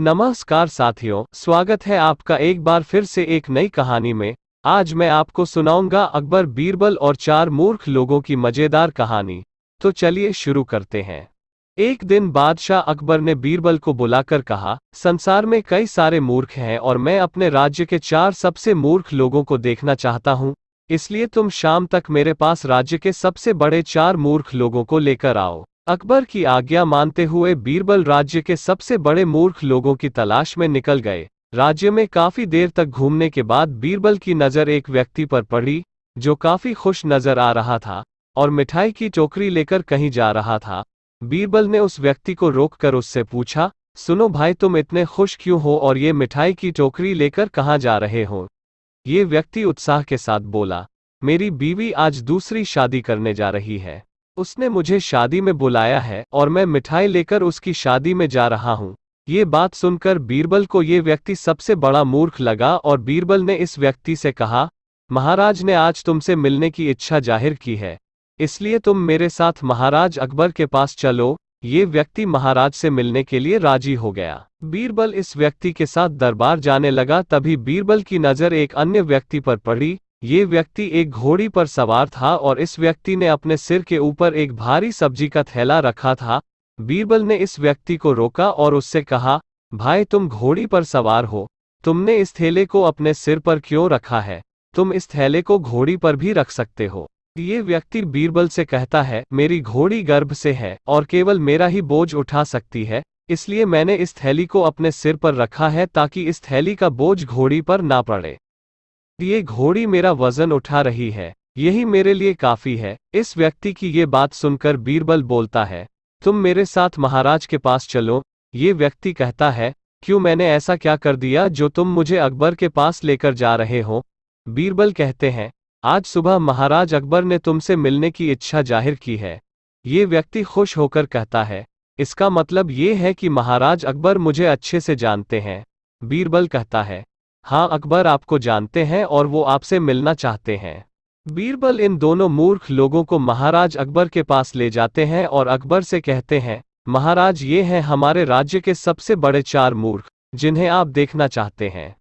नमस्कार साथियों, स्वागत है आपका एक बार फिर से एक नई कहानी में। आज मैं आपको सुनाऊंगा अकबर, बीरबल और 4 मूर्ख लोगों की मजेदार कहानी। तो चलिए शुरू करते हैं। एक दिन बादशाह अकबर ने बीरबल को बुलाकर कहा, संसार में कई सारे मूर्ख हैं और मैं अपने राज्य के 4 सबसे मूर्ख लोगों को देखना चाहता हूं, इसलिए तुम शाम तक मेरे पास राज्य के सबसे बड़े 4 मूर्ख लोगों को लेकर आओ। अकबर की आज्ञा मानते हुए बीरबल राज्य के सबसे बड़े मूर्ख लोगों की तलाश में निकल गए। राज्य में काफी देर तक घूमने के बाद बीरबल की नजर एक व्यक्ति पर पड़ी, जो काफी खुश नजर आ रहा था और मिठाई की टोकरी लेकर कहीं जा रहा था। बीरबल ने उस व्यक्ति को रोककर उससे पूछा, सुनो भाई, तुम इतने खुश क्यों हो और ये मिठाई की टोकरी लेकर कहाँ जा रहे हो? ये व्यक्ति उत्साह के साथ बोला, मेरी बीवी आज दूसरी शादी करने जा रही है। उसने मुझे शादी में बुलाया है और मैं मिठाई लेकर उसकी शादी में जा रहा हूँ। ये बात सुनकर बीरबल को ये व्यक्ति सबसे बड़ा मूर्ख लगा और बीरबल ने इस व्यक्ति से कहा, महाराज ने आज तुमसे मिलने की इच्छा जाहिर की है, इसलिए तुम मेरे साथ महाराज अकबर के पास चलो। ये व्यक्ति महाराज से मिलने के लिए राजी हो गया। बीरबल इस व्यक्ति के साथ दरबार जाने लगा। तभी बीरबल की नजर एक अन्य व्यक्ति पर पड़ी। ये व्यक्ति एक घोड़ी पर सवार था और इस व्यक्ति ने अपने सिर के ऊपर एक भारी सब्जी का थैला रखा था। बीरबल ने इस व्यक्ति को रोका और उससे कहा, भाई, तुम घोड़ी पर सवार हो, तुमने इस थैले को अपने सिर पर क्यों रखा है? तुम इस थैले को घोड़ी पर भी रख सकते हो। ये व्यक्ति बीरबल से कहता है, मेरी घोड़ी गर्भ से है और केवल मेरा ही बोझ उठा सकती है, इसलिए मैंने इस थैली को अपने सिर पर रखा है ताकि इस थैली का बोझ घोड़ी पर ना पड़े। ये घोड़ी मेरा वजन उठा रही है, यही मेरे लिए काफी है। इस व्यक्ति की ये बात सुनकर बीरबल बोलता है, तुम मेरे साथ महाराज के पास चलो। ये व्यक्ति कहता है, क्यों, मैंने ऐसा क्या कर दिया जो तुम मुझे अकबर के पास लेकर जा रहे हो? बीरबल कहते हैं, आज सुबह महाराज अकबर ने तुमसे मिलने की इच्छा जाहिर की है। ये व्यक्ति खुश होकर कहता है, इसका मतलब ये है कि महाराज अकबर मुझे अच्छे से जानते हैं। बीरबल कहता है, हाँ, अकबर आपको जानते हैं और वो आपसे मिलना चाहते हैं। बीरबल इन दोनों मूर्ख लोगों को महाराज अकबर के पास ले जाते हैं और अकबर से कहते हैं, महाराज, ये हैं हमारे राज्य के सबसे बड़े 4 मूर्ख, जिन्हें आप देखना चाहते हैं।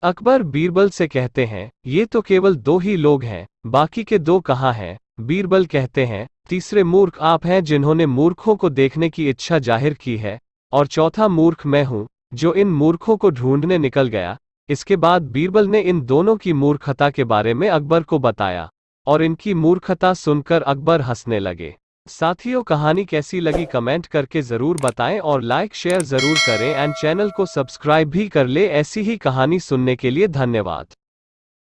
अकबर बीरबल से कहते हैं, ये तो केवल 2 ही लोग हैं, बाकी के 2 कहाँ हैं? बीरबल कहते हैं, तीसरे मूर्ख आप हैं जिन्होंने मूर्खों को देखने की इच्छा जाहिर की है, और चौथा मूर्ख मैं हूं, जो इन मूर्खों को ढूंढने निकल गया। इसके बाद बीरबल ने इन दोनों की मूर्खता के बारे में अकबर को बताया और इनकी मूर्खता सुनकर अकबर हंसने लगे। साथियों, कहानी कैसी लगी कमेंट करके जरूर बताएं और लाइक शेयर जरूर करें एंड चैनल को सब्सक्राइब भी कर ले। ऐसी ही कहानी सुनने के लिए धन्यवाद।